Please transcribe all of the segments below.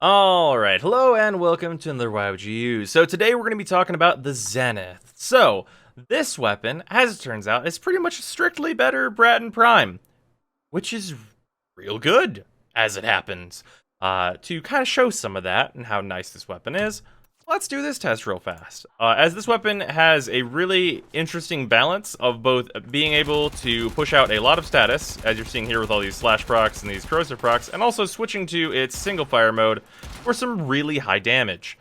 Alright, hello and welcome to another Why Would You Use. So today we're going to be talking about the Zenith. So, this weapon, as it turns out, is pretty much strictly better Bratton Prime, which is real good, as it happens. To kind of show some of that and how nice this weapon is, let's do this test real fast. As this weapon has a really interesting balance of both being able to push out a lot of status, as you're seeing here with all these slash procs and these corrosive procs, and also switching to its single fire mode for some really high damage.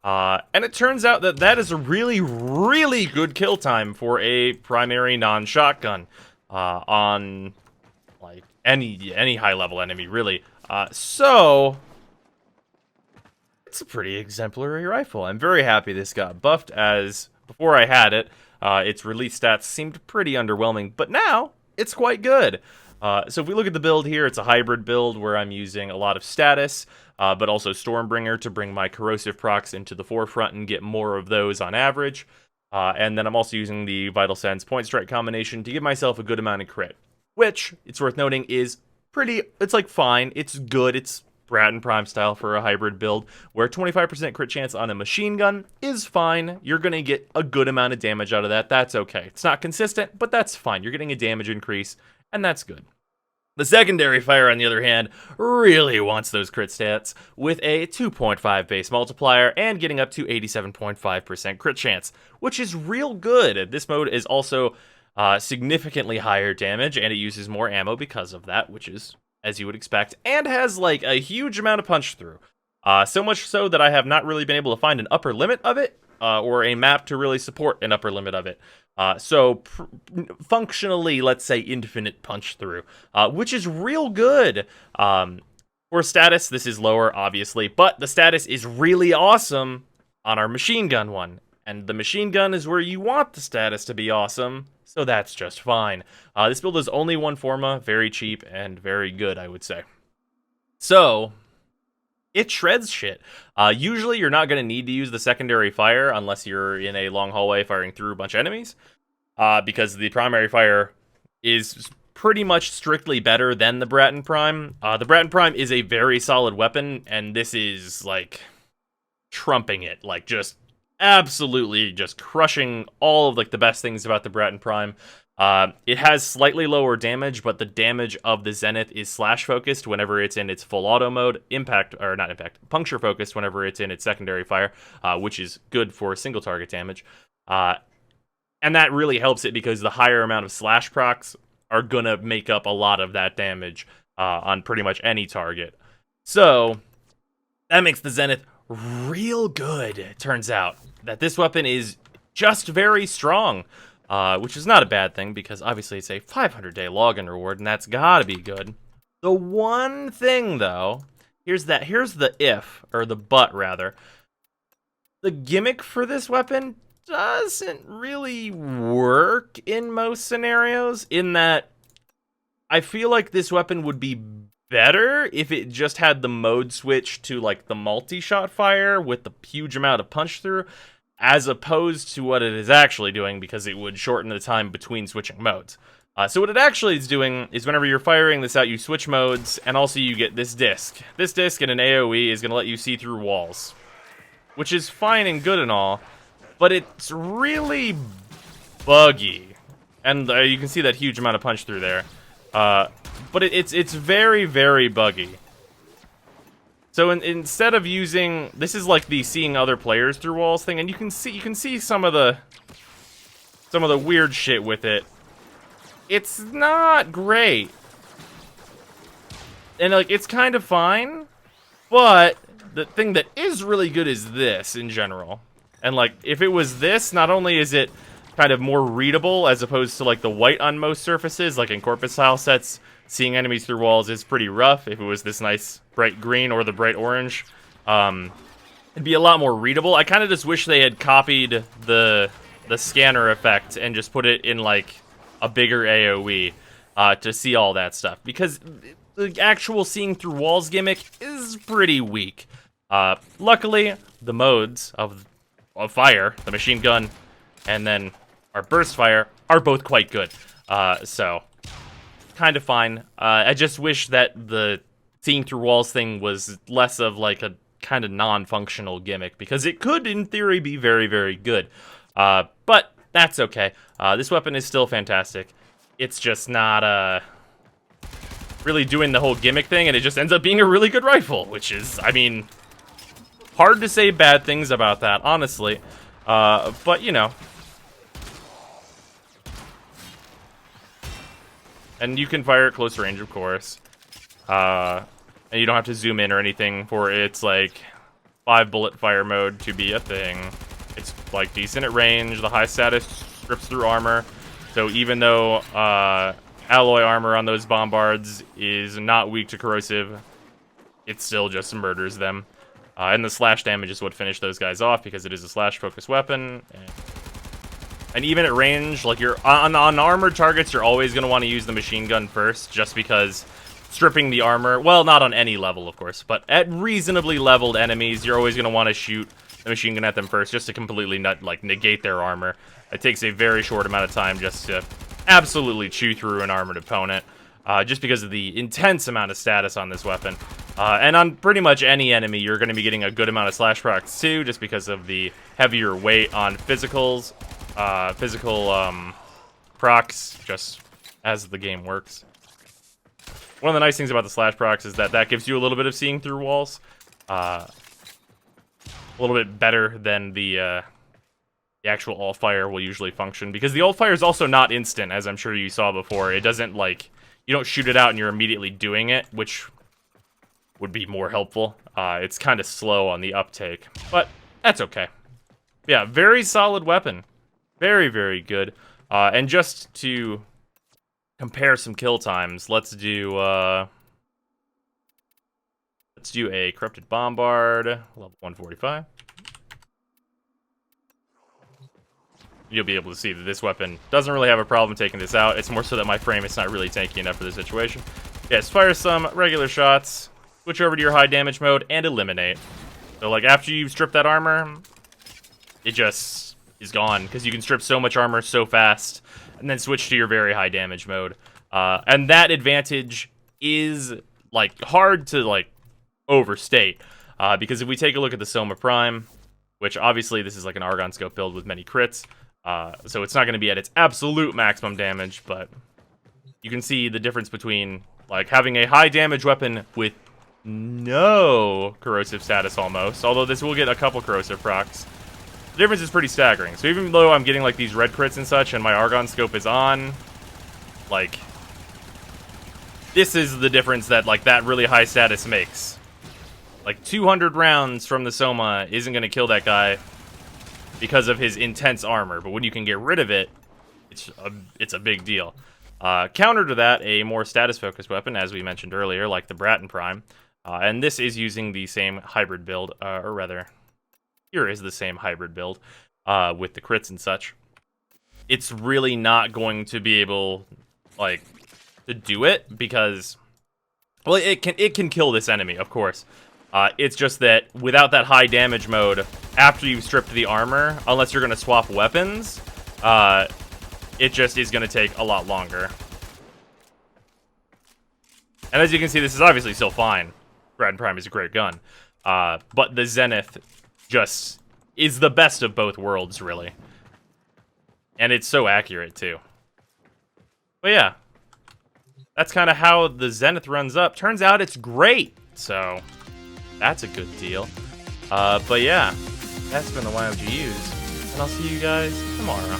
And it turns out that that is a really good kill time for a primary non-shotgun on like any high level enemy, really. So it's a pretty exemplary rifle. I'm very happy this got buffed, as before I had it, its release stats seemed pretty underwhelming, but now it's quite good. So if we look at the build here, it's a hybrid build where I'm using a lot of status, but also Stormbringer to bring my corrosive procs into the forefront and get more of those on average. And then I'm also using the Vital Sense Point Strike combination to give myself a good amount of crit, which, it's worth noting, is it's like fine, it's good, it's Bratton Prime style for a hybrid build, where 25% crit chance on a machine gun is fine. You're going to get a good amount of damage out of that. That's okay. It's not consistent, but that's fine. You're getting a damage increase, and that's good. The secondary fire, on the other hand, really wants those crit stats with a 2.5 base multiplier and getting up to 87.5% crit chance, which is real good. This mode is also significantly higher damage, and it uses more ammo because of that, which is as you would expect, and has like a huge amount of punch through. So much so that I have not really been able to find an upper limit of it, or a map to really support an upper limit of it. Functionally, let's say infinite punch through, which is real good. For status, this is lower, obviously, but the status is really awesome on our machine gun one. And the machine gun is where you want the status to be awesome, so that's just fine. This build is only one forma, very cheap, and very good, I would say. So, it shreds shit. Usually, you're not going to need to use the secondary fire unless you're in a long hallway firing through a bunch of enemies, because the primary fire is pretty much strictly better than the Bratton Prime. The Bratton Prime is a very solid weapon, and this is, like, trumping it, like, just absolutely just crushing all of like the best things about the Bratton Prime. It has slightly lower damage, but the damage of the Zenith is slash focused whenever it's in its full auto mode, puncture focused whenever it's in its secondary fire, which is good for single target damage. And that really helps it because the higher amount of slash procs are gonna make up a lot of that damage on pretty much any target. So that makes the Zenith real good. It turns out that this weapon is just very strong, which is not a bad thing because obviously it's a 500-day login reward, and that's gotta be good. The one thing, though, here's the if, or the but rather. The gimmick for this weapon doesn't really work in most scenarios, in that I feel like this weapon would be better if it just had the mode switch to like the multi-shot fire with the huge amount of punch through, as opposed to what it is actually doing, because it would shorten the time between switching modes. So what it actually is doing is whenever you're firing this out, you switch modes, and also you get this disc. This disc in an AoE is going to let you see through walls, which is fine and good and all, but it's really buggy. And you can see that huge amount of punch through there. But it's very buggy. So instead of using, this is like the seeing other players through walls thing, and you can see some of the weird shit with it. It's not great, and like it's kind of fine, but the thing that is really good is this in general. And like if it was this, not only is it kind of more readable as opposed to like the white on most surfaces, like in Corpus style sets, seeing enemies through walls is pretty rough. If it was this nice bright green or the bright orange, it'd be a lot more readable. I kind of just wish they had copied the scanner effect and just put it in like a bigger AoE to see all that stuff, because the actual seeing through walls gimmick is pretty weak. Luckily, the modes of fire, the machine gun, and then our burst fire are both quite good. So kind of fine. I just wish that the seeing through walls thing was less of like a kind of non-functional gimmick, because it could, in theory, be very, very good. But that's okay. This weapon is still fantastic. It's just not really doing the whole gimmick thing, and it just ends up being a really good rifle, which is, I mean, hard to say bad things about that, honestly. But, you know. And you can fire at close range, of course. And you don't have to zoom in or anything for its, like, 5-bullet fire mode to be a thing. It's, like, decent at range. The high status strips through armor. So even though alloy armor on those bombards is not weak to corrosive, it still just murders them. And the slash damage is what finished those guys off, because it is a slash-focused weapon. And even at range, like, you're on armored targets, you're always going to want to use the machine gun first, just because stripping the armor, well, not on any level, of course, but at reasonably leveled enemies, you're always going to want to shoot the machine gun at them first, just to completely negate their armor. It takes a very short amount of time just to absolutely chew through an armored opponent, just because of the intense amount of status on this weapon. And on pretty much any enemy, you're going to be getting a good amount of slash procs too, just because of the heavier weight on physical procs, just as the game works. One of the nice things about the slash procs is that gives you a little bit of seeing through walls. A little bit better than the actual alt-fire will usually function, because the alt-fire is also not instant, as I'm sure you saw before. It doesn't, like, you don't shoot it out and you're immediately doing it, which would be more helpful. It's kind of slow on the uptake, but that's okay. Yeah, very solid weapon. Very, very good. And just to compare some kill times, let's do a corrupted bombard, level 145. You'll be able to see that this weapon doesn't really have a problem taking this out. It's more so that my frame is not really tanky enough for the situation. Yes, fire some regular shots, switch over to your high damage mode, and eliminate. So, like, after you strip that armor, it just is gone, because you can strip so much armor so fast, and then switch to your very high damage mode. And that advantage is, like, hard to, like, overstate. Because if we take a look at the Soma Prime, which obviously this is like an Argon Scope build with many crits, so it's not going to be at its absolute maximum damage, but you can see the difference between, like, having a high damage weapon with no corrosive status almost, although this will get a couple corrosive procs. The difference is pretty staggering. So even though I'm getting, like, these red crits and such, and my Argon Scope is on, like, this is the difference that, like, that really high status makes. Like, 200 rounds from the Soma isn't going to kill that guy because of his intense armor, but when you can get rid of it, it's a big deal. Counter to that, a more status-focused weapon, as we mentioned earlier, like the Bratton Prime, and this is using the same hybrid build, or rather, here is the same hybrid build, with the crits and such. It's really not going to be able, like, to do it, because, well, it can kill this enemy, of course. It's just that without that high damage mode, after you've stripped the armor, unless you're going to swap weapons, it just is going to take a lot longer. And as you can see, this is obviously still fine. Bratton Prime is a great gun. But the Zenith just is the best of both worlds, really. And it's so accurate, too. But yeah, that's kind of how the Zenith runs up. Turns out it's great, so that's a good deal. But yeah, that's been the YOGUs, and I'll see you guys tomorrow.